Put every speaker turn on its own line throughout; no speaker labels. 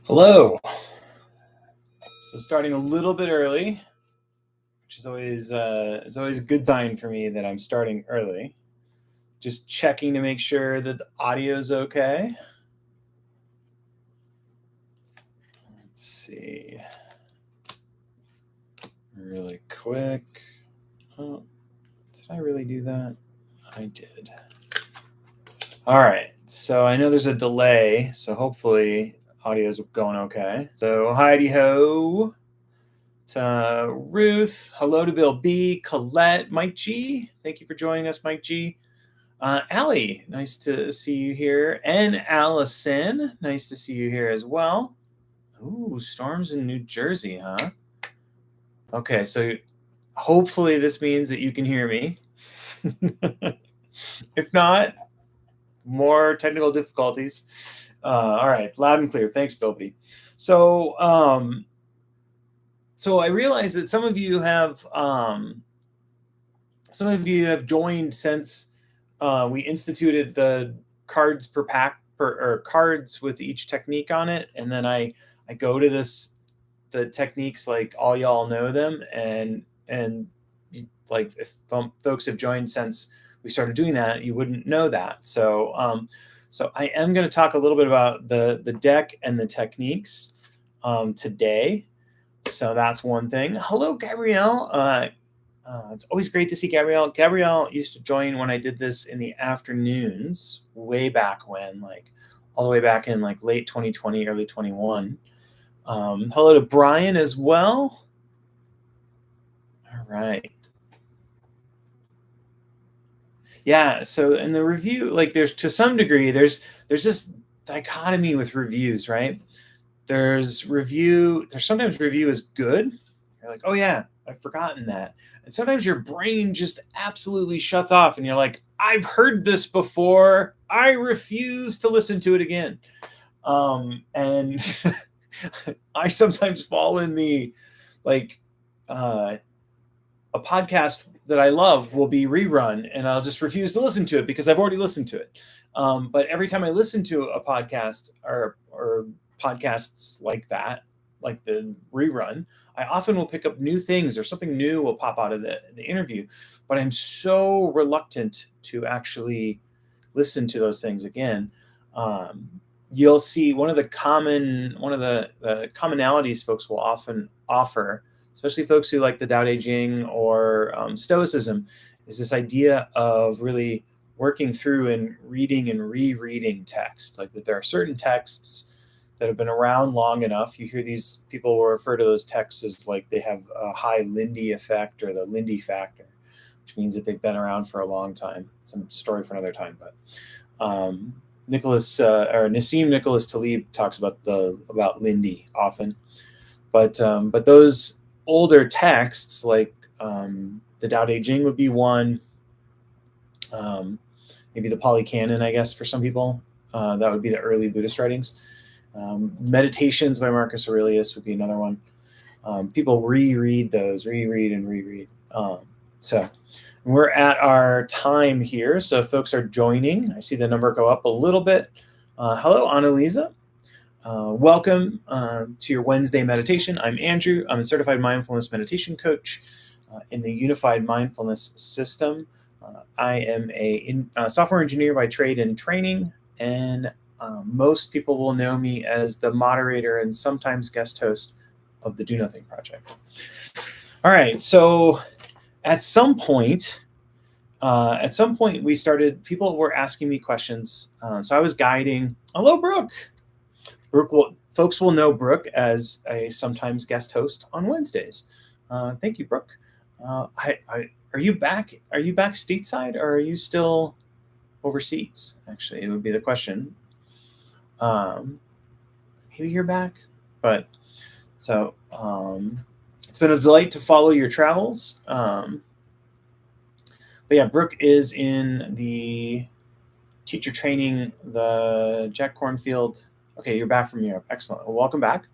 Hello. So starting a little bit early, which is always it's always a good sign for me that I'm starting early. Just checking to make sure that the audio is okay. Let's see. Really quick. Oh, did I really do that? I did. All right. So I know there's a delay, so hopefully audio's going okay. So Heidi ho to Ruth. Hello to Bill B, Colette, Mike G. Thank you for joining us, Mike G. Allie, nice to see you here. And Allison, nice to see you here as well. Ooh, storms in New Jersey, huh? Okay, so hopefully this means that you can hear me. If not, more technical difficulties. All right, loud and clear. Thanks, Bill B. So I realize that some of you have joined since we instituted the cards per pack or cards with each technique on it, and then I go to the techniques like all y'all know them, and like if folks have joined since we started doing that, you wouldn't know that. So I am going to talk a little bit about the deck and the techniques today. So that's one thing. Hello, Gabrielle. It's always great to see Gabrielle. Gabrielle used to join when I did this in the afternoons, way back when, like all the way back in like late 2020, early 21. Hello to Brian as well. All right. Yeah. So in the review, like there's to some degree, there's this dichotomy with reviews, right? There's sometimes review is good. You're like, oh yeah, I've forgotten that. And sometimes your brain just absolutely shuts off and you're like, I've heard this before. I refuse to listen to it again. And I sometimes fall in the like a podcast that I love will be rerun and I'll just refuse to listen to it because I've already listened to it. But every time I listen to a podcast or podcasts like that, like the rerun, I often will pick up new things or something new will pop out of the interview. But I'm so reluctant to actually listen to those things again. You'll see one of the commonalities folks will often offer, especially folks who like the Tao Te Ching or Stoicism, is this idea of really working through and reading and rereading text. Like that there are certain texts that have been around long enough. You hear these people will refer to those texts as like they have a high Lindy effect or the Lindy factor, which means that they've been around for a long time. It's a story for another time, but Nassim Nicholas Taleb talks about Lindy often, but those older texts like the Tao Te Ching would be one. Maybe the Pali Canon, I guess, for some people. That would be the early Buddhist writings. Meditations by Marcus Aurelius would be another one. People reread those, reread and reread. So we're at our time here. So if folks are joining, I see the number go up a little bit. Hello, Annalisa. Welcome to your Wednesday meditation. I'm Andrew. I'm a certified mindfulness meditation coach in the Unified Mindfulness System. I am a software engineer by trade and training, and most people will know me as the moderator and sometimes guest host of the Do Nothing Project. All right, so at some point we started, people were asking me questions. So I was guiding. Hello, Brooke. Folks will know Brooke as a sometimes guest host on Wednesdays. Thank you, Brooke. Are you back? Are you back stateside, or are you still overseas? Actually, it would be the question. Maybe you're back, but so it's been a delight to follow your travels. But yeah, Brooke is in the teacher training, the Jack Cornfield. Okay, you're back from Europe. Excellent. Well, welcome back.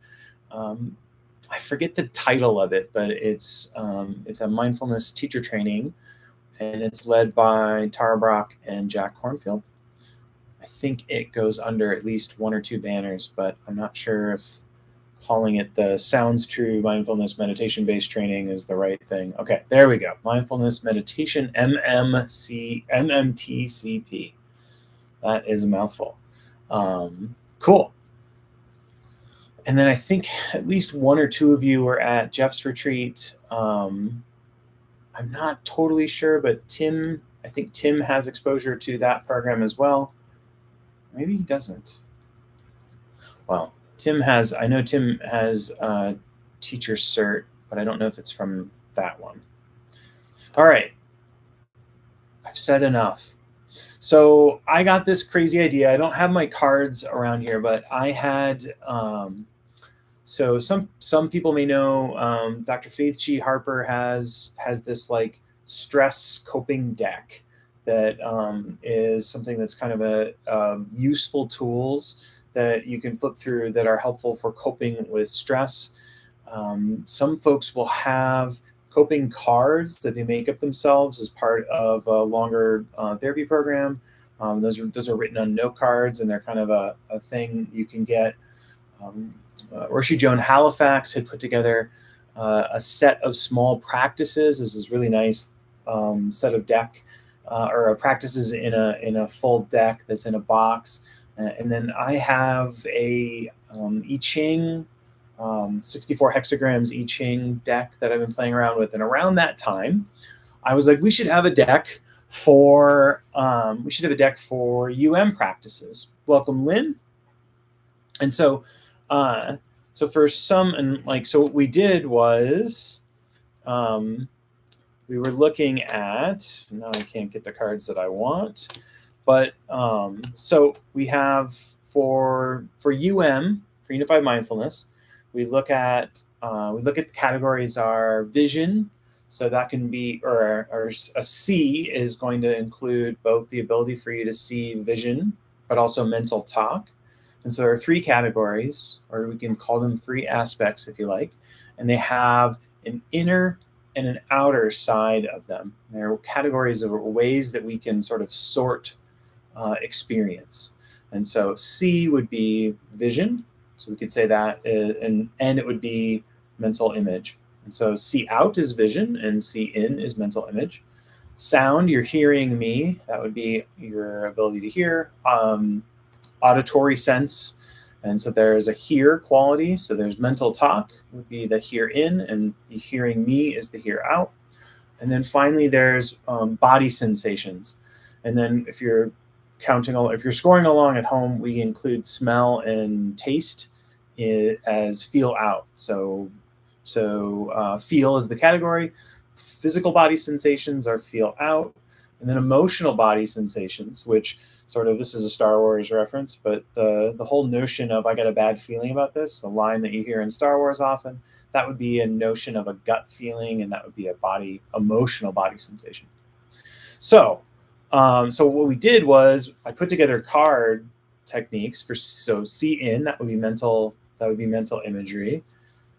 I forget the title of it, but it's a mindfulness teacher training, and it's led by Tara Brock and Jack Cornfield. I think it goes under at least 1 or 2 banners, but I'm not sure if calling it the Sounds True Mindfulness Meditation-Based Training is the right thing. Okay, there we go. Mindfulness Meditation MMTCP. That is a mouthful. Cool. And then I think at least 1 or 2 of you were at Jeff's retreat. I'm not totally sure, but I think Tim has exposure to that program as well. Maybe he doesn't. Well, I know Tim has teacher cert, but I don't know if it's from that one. All right, I've said enough. So I got this crazy idea. I don't have my cards around here, but I had, so some people may know Dr. Faith G. Harper has this like stress coping deck that is something that's kind of a useful tools that you can flip through that are helpful for coping with stress. Some folks will have coping cards that they make up themselves as part of a longer therapy program. Those are written on note cards, and they're kind of a thing you can get. Roshi Joan Halifax had put together a set of small practices. This is really nice set of deck or practices in a full deck that's in a box. And then I have a I Ching 64 hexagrams I Ching deck that I've been playing around with. And around that time, I was like, we should have a deck for practices. Welcome, Lynn. And so for some, and like, so what we did was we were looking at, now I can't get the cards that I want, but so we have for for Unified Mindfulness, we look at the categories are vision. So that can be, or a C is going to include both the ability for you to see vision, but also mental talk. And so there are 3 categories, or we can call them 3 aspects if you like, and they have an inner and an outer side of them. They're categories of ways that we can sort of sort experience. And so C would be vision. So we could say that, and N it would be mental image. And so C out is vision, and C in is mental image. Sound, you're hearing me. That would be your ability to hear. Auditory sense. And so there's a hear quality. So there's mental talk would be the hear in, and hearing me is the hear out. And then finally there's body sensations. And then if you're scoring along at home, we include smell and taste as feel out. So feel is the category. Physical body sensations are feel out. And then emotional body sensations, which sort of, this is a Star Wars reference, but the whole notion of I got a bad feeling about this, the line that you hear in Star Wars often, that would be a notion of a gut feeling, and that would be a emotional body sensation. So what we did was I put together card techniques for, so see in, that would be mental imagery.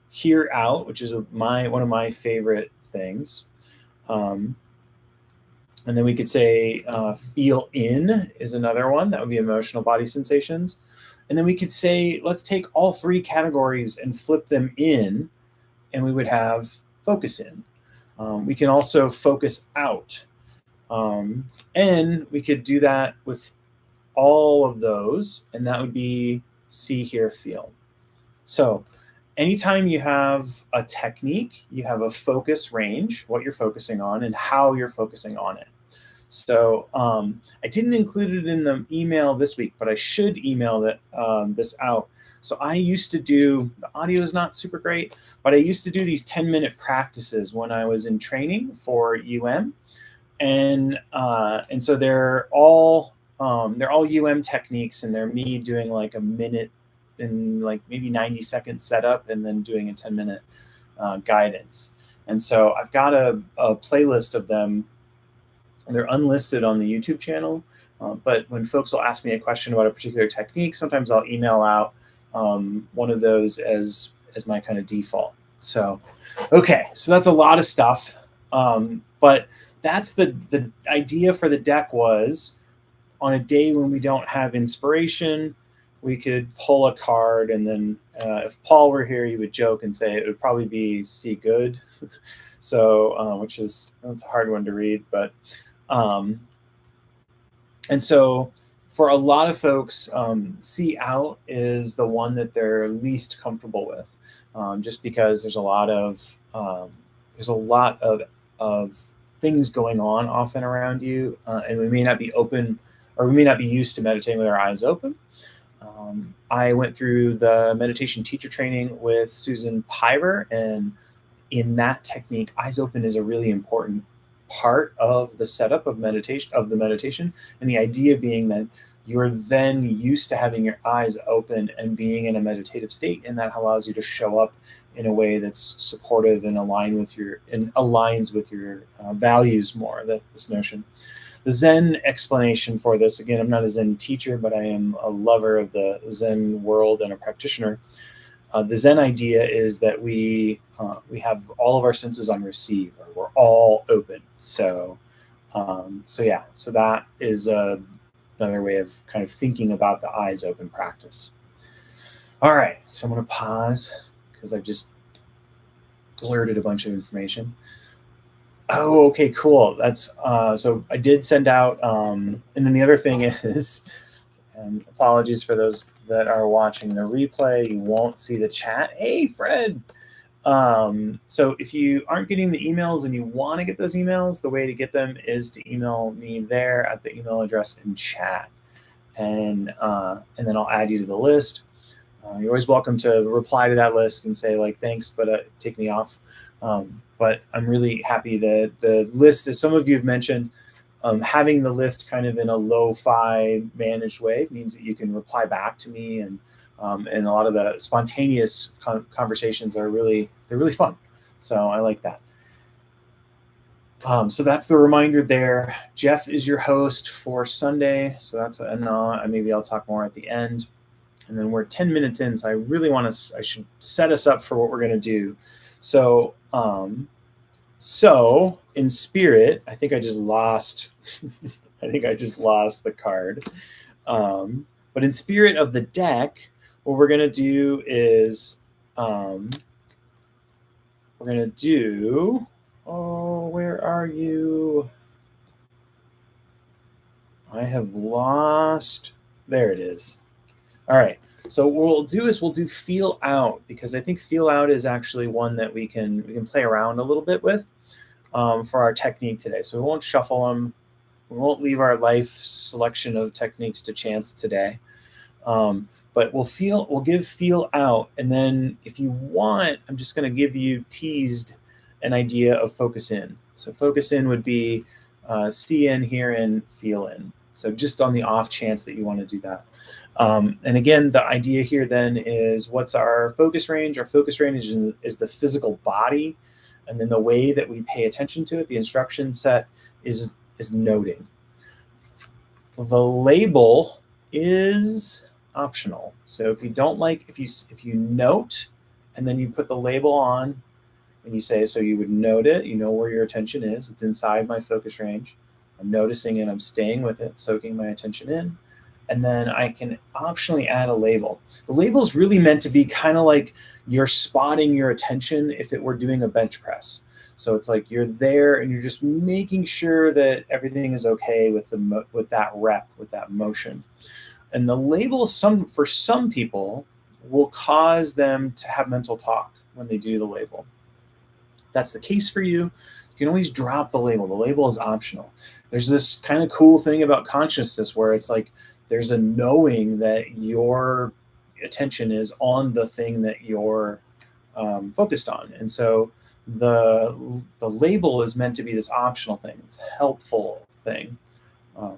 Hear out, which is one of my favorite things. And then we could say feel in is another one. That would be emotional body sensations. And then we could say, let's take all 3 categories and flip them in, and we would have focus in. We can also focus out. And we could do that with all of those, and that would be see, hear, feel. So anytime you have a technique, you have a focus range, what you're focusing on and how you're focusing on it. So I didn't include it in the email this week, but I should email this out. So I used to do, the audio is not super great, but I used to do these 10-minute practices when I was in training for and so they're all techniques, and they're me doing like a minute and like maybe 90-second setup, and then doing a 10-minute guidance. And so I've got a playlist of them. They're unlisted on the YouTube channel, but when folks will ask me a question about a particular technique, sometimes I'll email out one of those as my kind of default. So, okay, so that's a lot of stuff, but that's the idea for the deck was on a day when we don't have inspiration, we could pull a card, and then if Paul were here, he would joke and say it would probably be "See Good," so that's a hard one to read, but and so for a lot of folks, "See Out" is the one that they're least comfortable with, just because there's a lot of things going on often around you, and we may not be open, or we may not be used to meditating with our eyes open. I went through the meditation teacher training with Susan Piver, and in that technique, eyes open is a really important part of the setup of meditation, and the idea being that you're then used to having your eyes open and being in a meditative state, and that allows you to show up in a way that's supportive and aligns with your values more. This notion. The Zen explanation for this, again, I'm not a Zen teacher, but I am a lover of the Zen world and a practitioner. The Zen idea is that we have all of our senses on receive, or we're all open. So that is another way of kind of thinking about the eyes open practice. All right, so I'm going to pause because I've just blurted a bunch of information. Oh, okay, cool. That's so I did send out, and then the other thing is, and apologies for those that are watching the replay, you won't see the chat. Hey, Fred. So if you aren't getting the emails and you want to get those emails, the way to get them is to email me there at the email address in chat, and then I'll add you to the list. You're always welcome to reply to that list and say like thanks, but take me off. But I'm really happy that the list, as some of you have mentioned, having the list kind of in a lo-fi managed way means that you can reply back to me, and a lot of the spontaneous conversations are really fun. So I like that. So that's the reminder there. Jeff is your host for Sunday. So that's and maybe I'll talk more at the end. And then we're 10 minutes in, so I should set us up for what we're going to do. So in spirit, I think I just lost the card. But in spirit of the deck, what we're going to do is where are you? I have lost. There it is. All right. So what we'll do is we'll do feel out, because I think feel out is actually one that we can play around a little bit with for our technique today. So we won't shuffle them. We won't leave our life selection of techniques to chance today. But we'll give feel out, and then if you want, I'm just going to give you teased an idea of focus in. So focus in would be see in, hear in, feel in. So just on the off chance that you want to do that. And again, the idea here then is, what's our focus range? Our focus range is the physical body, and then the way that we pay attention to it, the instruction set, is noting. The label is optional. So if you don't like, if you note and then you put the label on and you say, so you would note it, you know where your attention is, it's inside my focus range, I'm noticing it, I'm staying with it, soaking my attention in, and then I can optionally add a label. The label is really meant to be kind of like you're spotting your attention if it were doing a bench press. So it's like you're there and you're just making sure that everything is okay with that rep, with that motion. And the label, for some people, will cause them to have mental talk when they do the label. If that's the case for you, you can always drop the label. The label is optional. There's this kind of cool thing about consciousness where it's like there's a knowing that your attention is on the thing that you're focused on. And so the label is meant to be this optional thing. It's a helpful thing.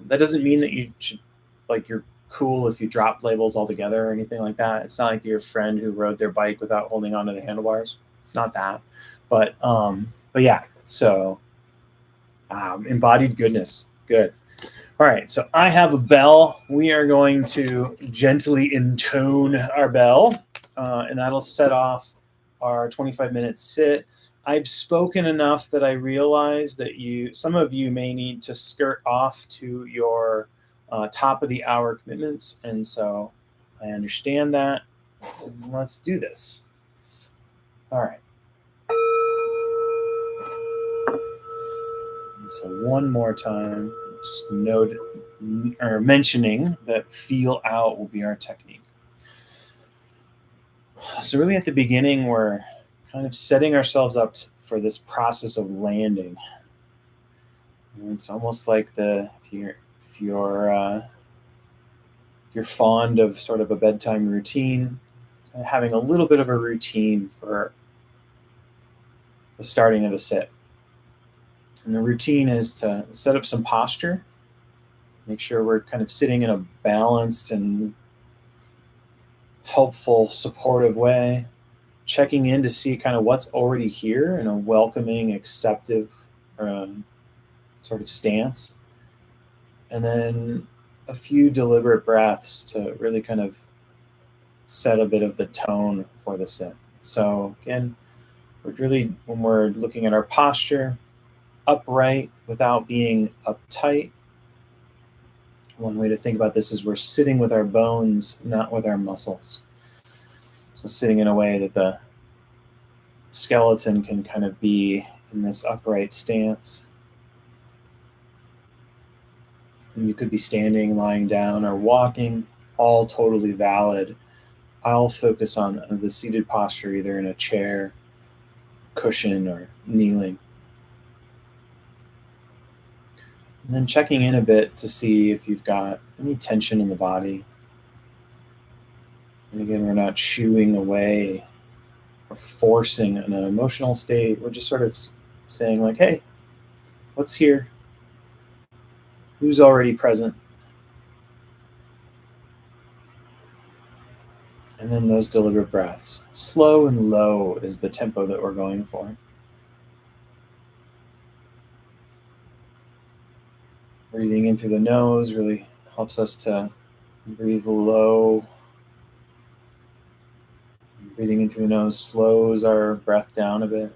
That doesn't mean that you should, like, you're cool if you drop labels altogether or anything like that. It's not like your friend who rode their bike without holding onto the handlebars. It's not that. But yeah, so embodied goodness. Good. All right, so I have a bell. We are going to gently intone our bell, and that'll set off our 25-minute sit. I've spoken enough that I realize that some of you may need to skirt off to your top of the hour commitments, and so I understand that. Let's do this. All right. And so one more time, just note or mentioning that feel out will be our technique. So really at the beginning, we're kind of setting ourselves up for this process of landing. And it's almost like if you're fond of sort of a bedtime routine, having a little bit of a routine for the starting of a sit. And the routine is to set up some posture, make sure we're kind of sitting in a balanced and helpful, supportive way, checking in to see kind of what's already here in a welcoming, acceptive sort of stance. And then a few deliberate breaths to really kind of set a bit of the tone for the sit. So again, when we're looking at our posture, upright without being uptight. One way to think about this is we're sitting with our bones, not with our muscles. So sitting in a way that the skeleton can kind of be in this upright stance. And you could be standing, lying down, or walking, all totally valid. I'll focus on the seated posture, either in a chair, cushion, or kneeling. And then checking in a bit to see if you've got any tension in the body. And again, we're not shooing away or forcing an emotional state. We're just sort of saying like, hey, what's here? Who's already present? And then those deliberate breaths. Slow and low is the tempo that we're going for. Breathing in through the nose really helps us to breathe low. Breathing in through the nose slows our breath down a bit.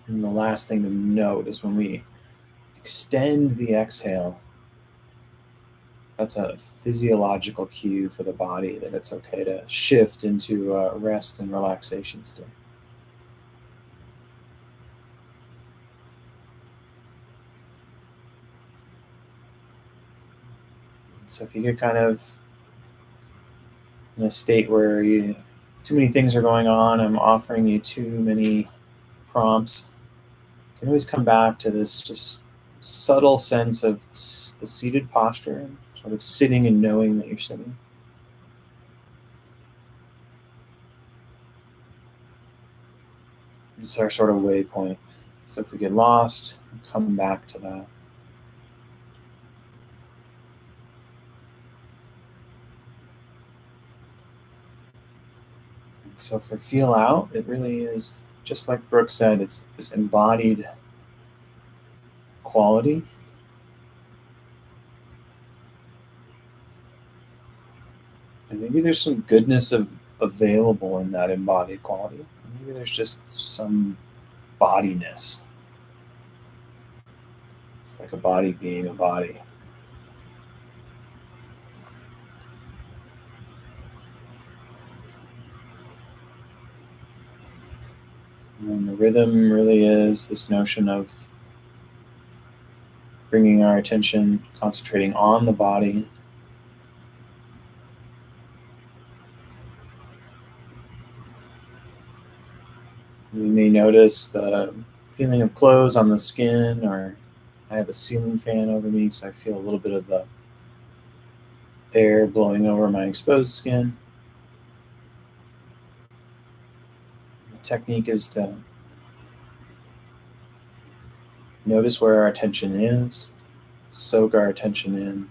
And the last thing to note is when we extend the exhale, that's a physiological cue for the body that it's okay to shift into a rest and relaxation state. So if you get kind of in a state where too many things are going on, I'm offering you too many prompts, you can always come back to this just subtle sense of the seated posture, sort of sitting and knowing that you're sitting. It's our sort of waypoint. So if we get lost, come back to that. So for feel out, it really is, just like Brooke said, it's this embodied quality. And maybe there's some goodness available in that embodied quality. Maybe there's just some bodiness. It's like a body being a body. And the rhythm really is this notion of bringing our attention, concentrating on the body. We may notice the feeling of clothes on the skin, or I have a ceiling fan over me, so I feel a little bit of the air blowing over my exposed skin. The technique is to notice where our attention is, soak our attention in,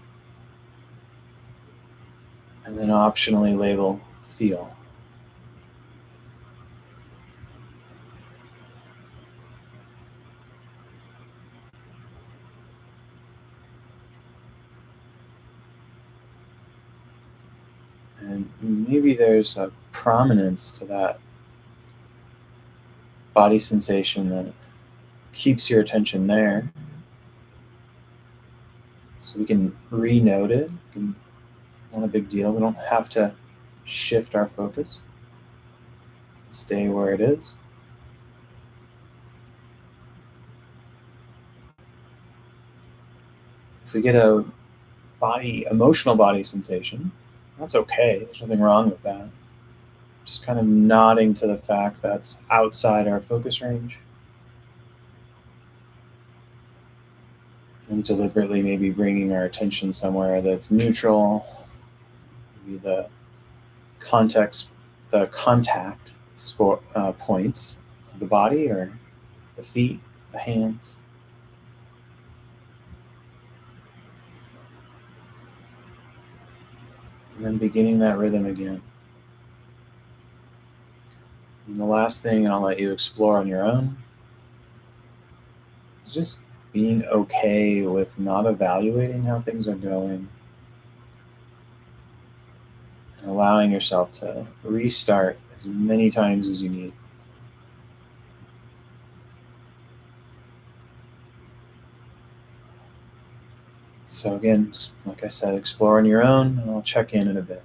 and then optionally label feel. And maybe there's a prominence to that body sensation that keeps your attention there. So we can re-note it. Not a big deal. We don't have to shift our focus. Stay where it is. If we get a emotional body sensation, that's okay. There's nothing wrong with that. Just kind of nodding to the fact that's outside our focus range. And deliberately maybe bringing our attention somewhere that's neutral. Maybe the contact points of the body, or the feet, the hands. And then beginning that rhythm again. And the last thing, and I'll let you explore on your own, is just being okay with not evaluating how things are going, and allowing yourself to restart as many times as you need. So again, just like I said, explore on your own, and I'll check in a bit.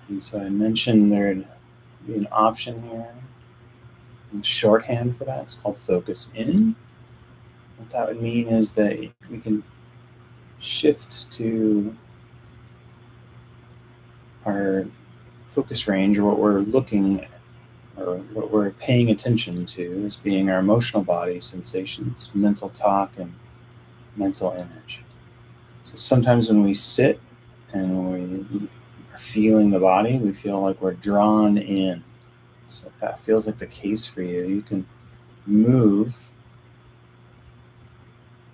And so I mentioned there'd be an option here. And shorthand for that, it's called focus in. What that would mean is that we can shift to our focus range, or what we're looking at, or what we're paying attention to, as being our emotional body sensations, mental talk, and mental image. So sometimes when we sit and we are feeling the body, we feel like we're drawn in. So if that feels like the case for you, you can move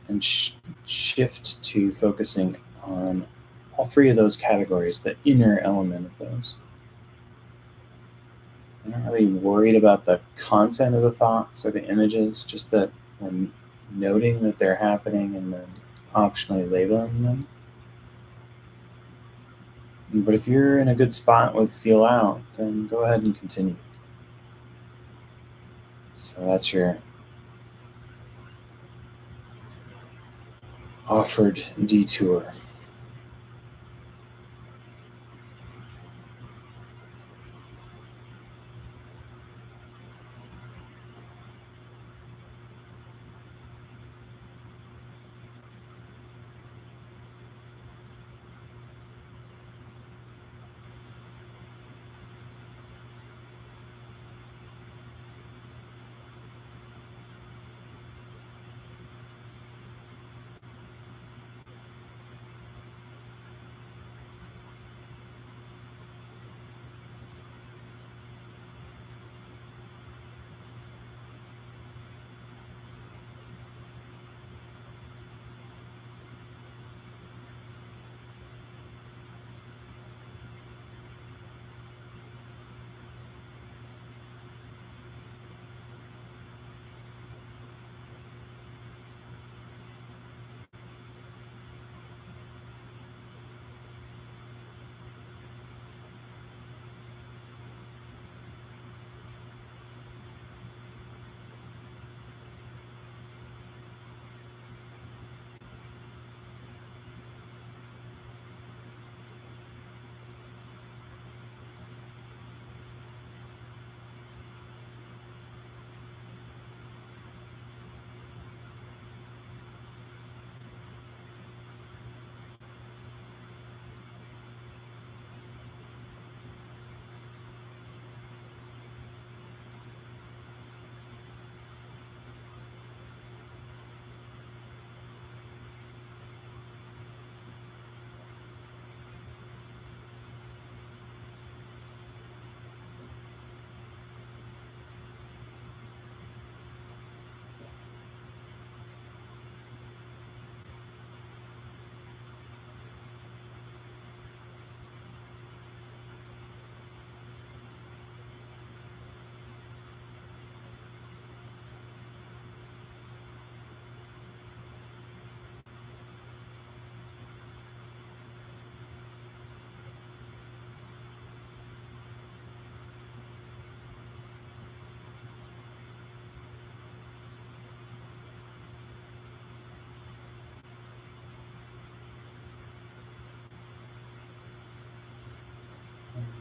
and shift to focusing on all three of those categories, the inner element of those. I'm not really worried about the content of the thoughts or the images, just that we're noting that they're happening and then optionally labeling them. But if you're in a good spot with feel out, then go ahead and continue. So that's your offered detour.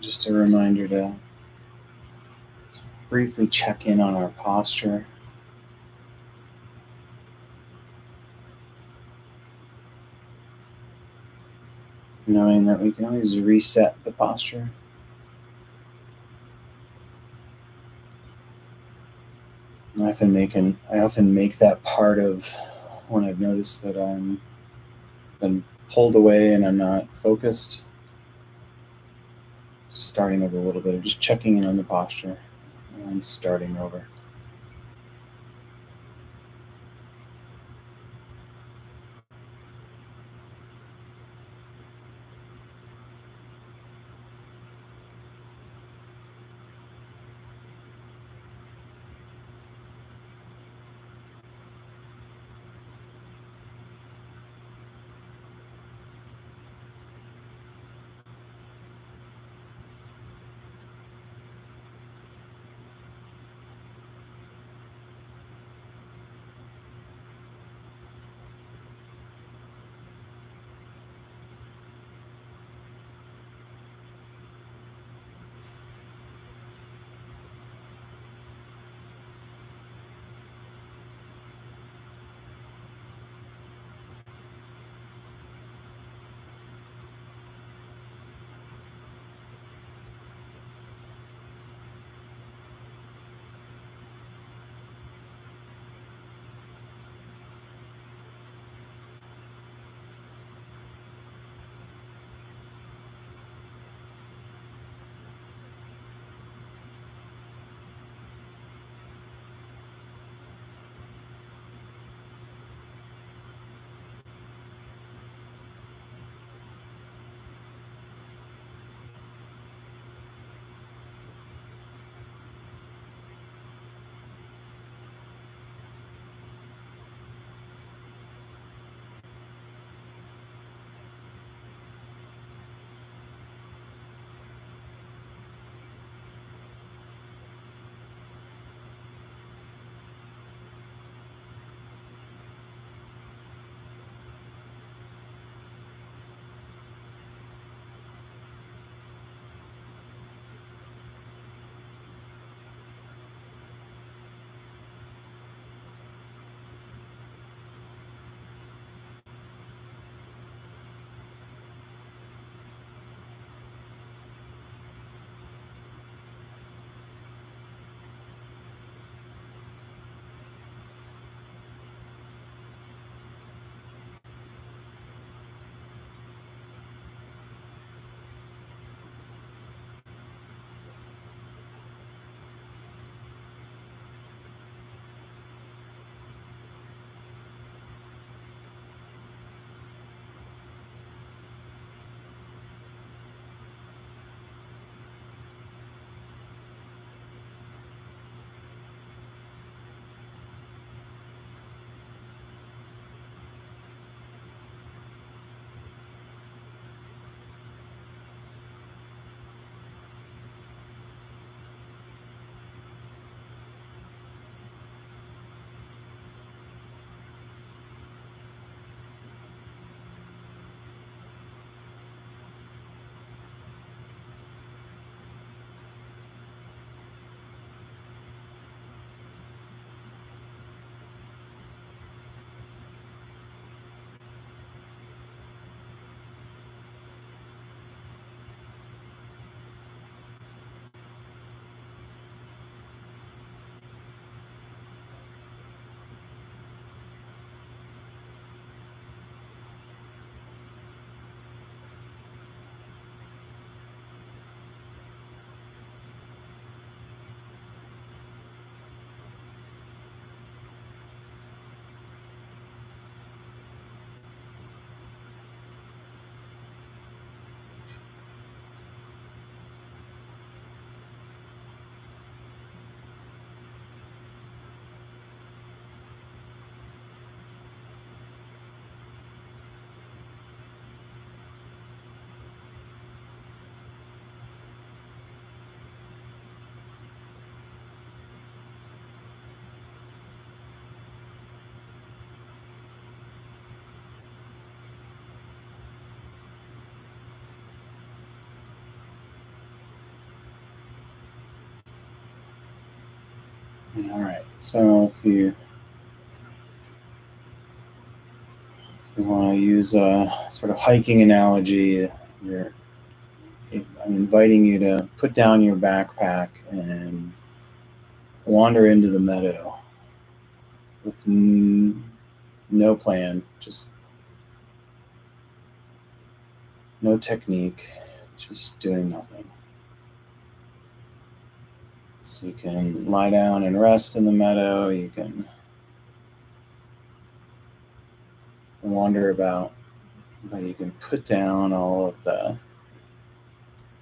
Just a reminder to briefly check in on our posture. Knowing that we can always reset the posture. I often make that part of when I've noticed that I'm been pulled away and I'm not focused. Starting with a little bit of just checking in on the posture and then starting over. All right. So if you want to use a sort of hiking analogy, I'm inviting you to put down your backpack and wander into the meadow with no plan, just no technique, just doing nothing. So you can lie down and rest in the meadow. You can wander about, but you can put down all of the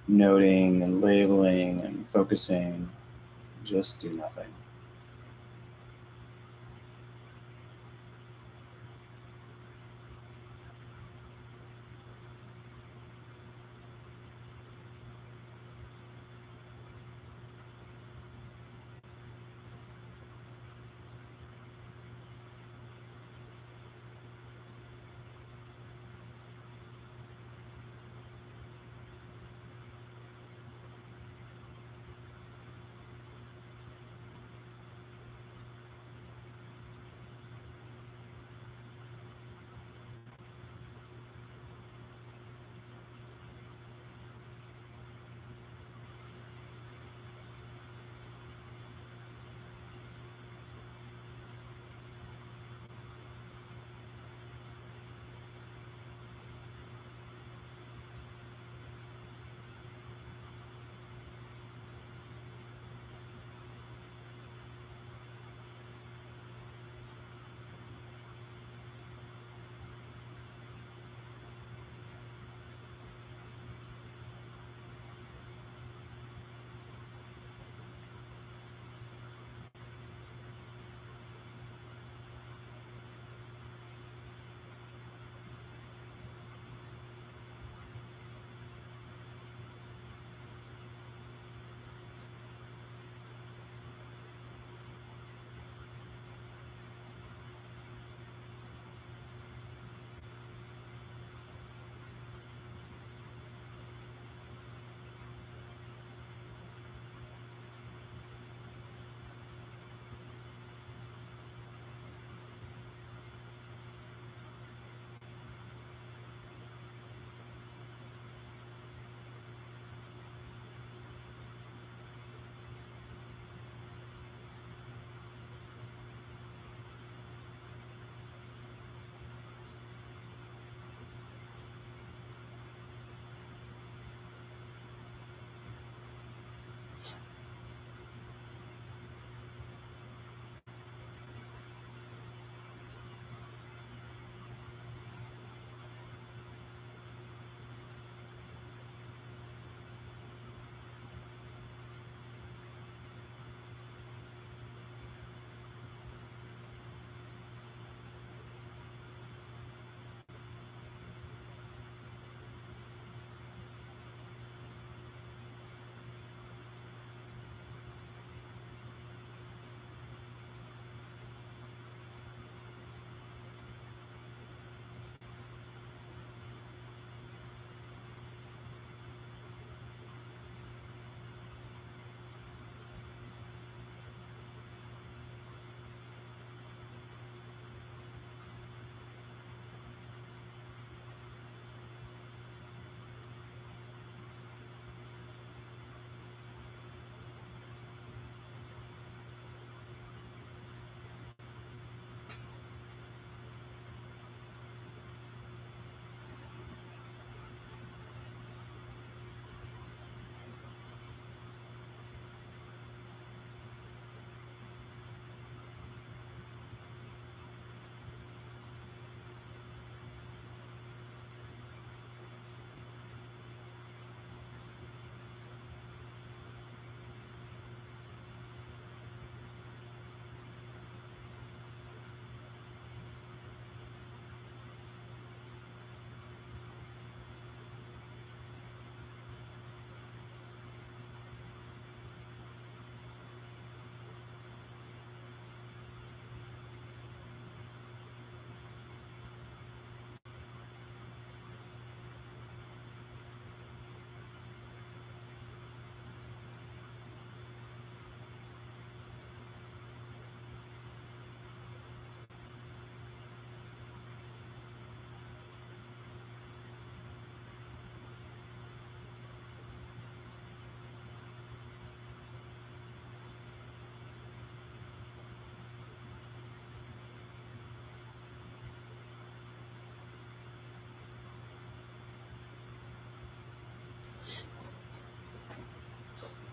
noting and labeling and focusing. Just do nothing.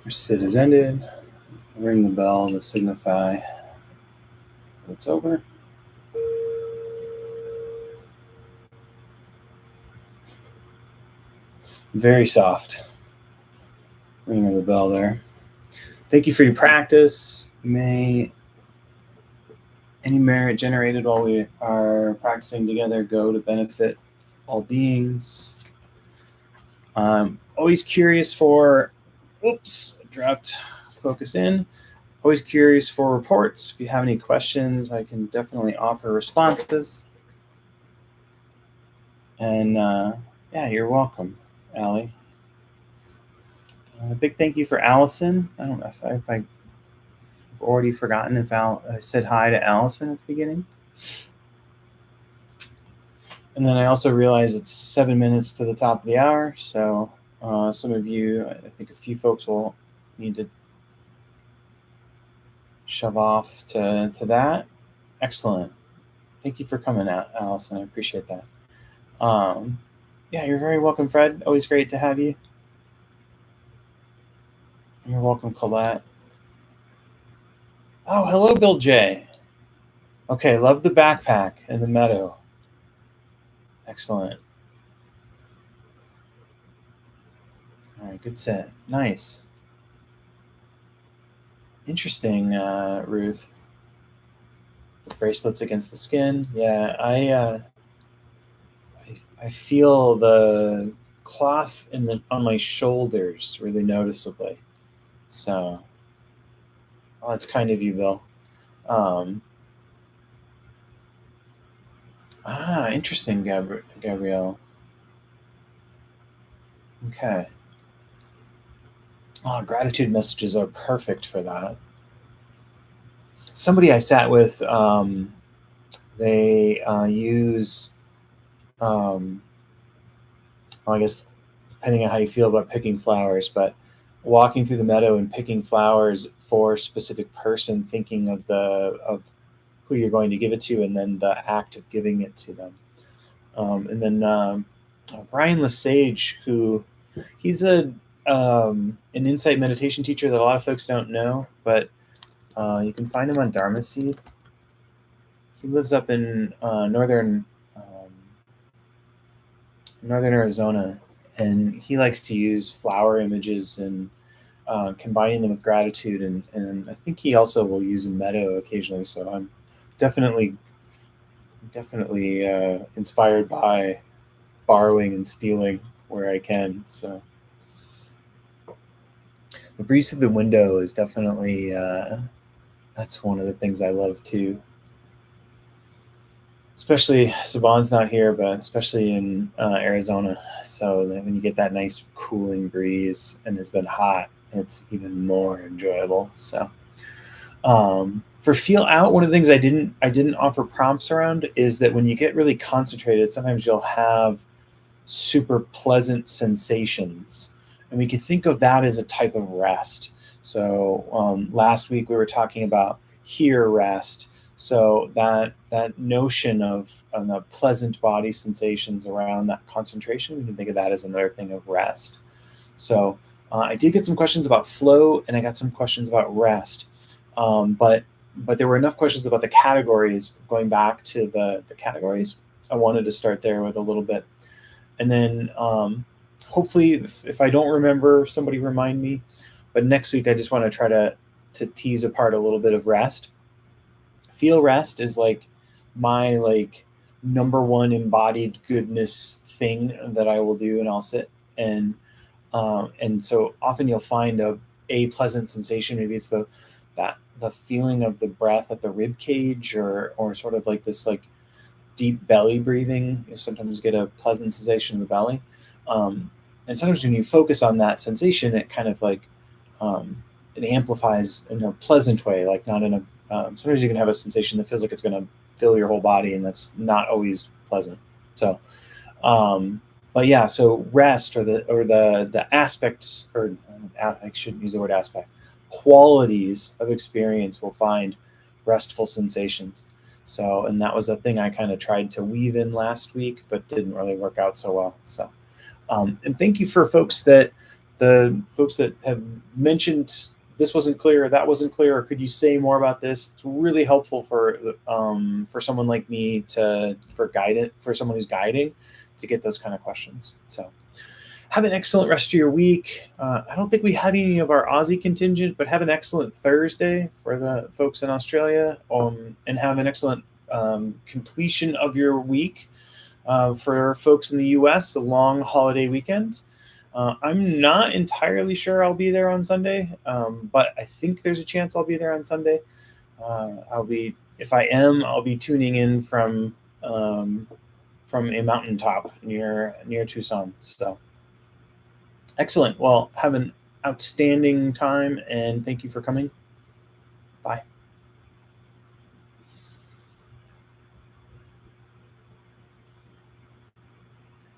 Your sit is ended. Ring the bell to signify that it's over. Very soft ring of the bell there. Thank you for your practice. May any merit generated while we are practicing together go to benefit all beings. I'm always curious for, oops, dropped focus in. Always curious for reports. If you have any questions, I can definitely offer responses. And yeah, you're welcome, Allie. A big thank you for Allison. I don't know if I've already forgotten if I said hi to Allison at the beginning. And then I also realize it's 7 minutes to the top of the hour. So some of you, I think a few folks will need to shove off to that. Excellent. Thank you for coming out, Allison. I appreciate that. Yeah, you're very welcome, Fred. Always great to have you. You're welcome, Colette. Oh, hello, Bill J. Okay, love the backpack and the meadow. Excellent. All right, good set. Nice. Interesting, Ruth. The bracelets against the skin. Yeah, I feel the cloth on my shoulders really noticeably. So, well, that's kind of you, Bill. Interesting, Gabrielle. Okay. Oh, gratitude messages are perfect for that. Somebody I sat with, they use, well, I guess depending on how you feel about picking flowers, but walking through the meadow and picking flowers for a specific person, thinking of who you're going to give it to, and then the act of giving it to them. And then Brian Lesage, who he's an insight meditation teacher that a lot of folks don't know, but you can find him on Dharma Seed. He lives up in northern Arizona, and he likes to use flower images and combining them with gratitude, and I think he also will use a meadow occasionally. So I'm definitely inspired by borrowing and stealing where I can. So the breeze through the window is definitely that's one of the things I love too. Especially Saban's not here, but especially in Arizona. So that when you get that nice cooling breeze and it's been hot, it's even more enjoyable. So for feel out, one of the things I didn't offer prompts around is that when you get really concentrated, sometimes you'll have super pleasant sensations, and we can think of that as a type of rest. So last week we were talking about here rest. So that notion of the pleasant body sensations around that concentration, we can think of that as another thing of rest. So I did get some questions about flow, and I got some questions about rest, but there were enough questions about the categories. Going back to the categories, I wanted to start there with a little bit, and then hopefully, if I don't remember, somebody remind me. But next week, I just want to try to tease apart a little bit of rest. Feel rest is like my number one embodied goodness thing that I will do, and I'll sit and so often you'll find a pleasant sensation. Maybe it's the feeling of the breath at the rib cage, or sort of like this deep belly breathing. You sometimes get a pleasant sensation in the belly, and sometimes when you focus on that sensation, it kind of it amplifies in a pleasant way, like not in a sometimes you can have a sensation that feels like it's going to fill your whole body, and that's not always pleasant. So but yeah, so rest, or the aspects, or I shouldn't use the word aspect, qualities of experience will find restful sensations. So, and that was a thing I kind of tried to weave in last week, but didn't really work out so well. So and thank you for folks that the folks that have mentioned this wasn't clear, that wasn't clear, or could you say more about this? It's really helpful for someone like me for someone who's guiding, to get those kind of questions. So have an excellent rest of your week. I don't think we had any of our Aussie contingent, but have an excellent Thursday for the folks in Australia, and have an excellent completion of your week. For folks in the US, a long holiday weekend. I'm not entirely sure I'll be there on Sunday, but I think there's a chance I'll be there on Sunday. If I am, I'll be tuning in from a mountaintop near Tucson. So excellent. Well, have an outstanding time, and thank you for coming. Bye.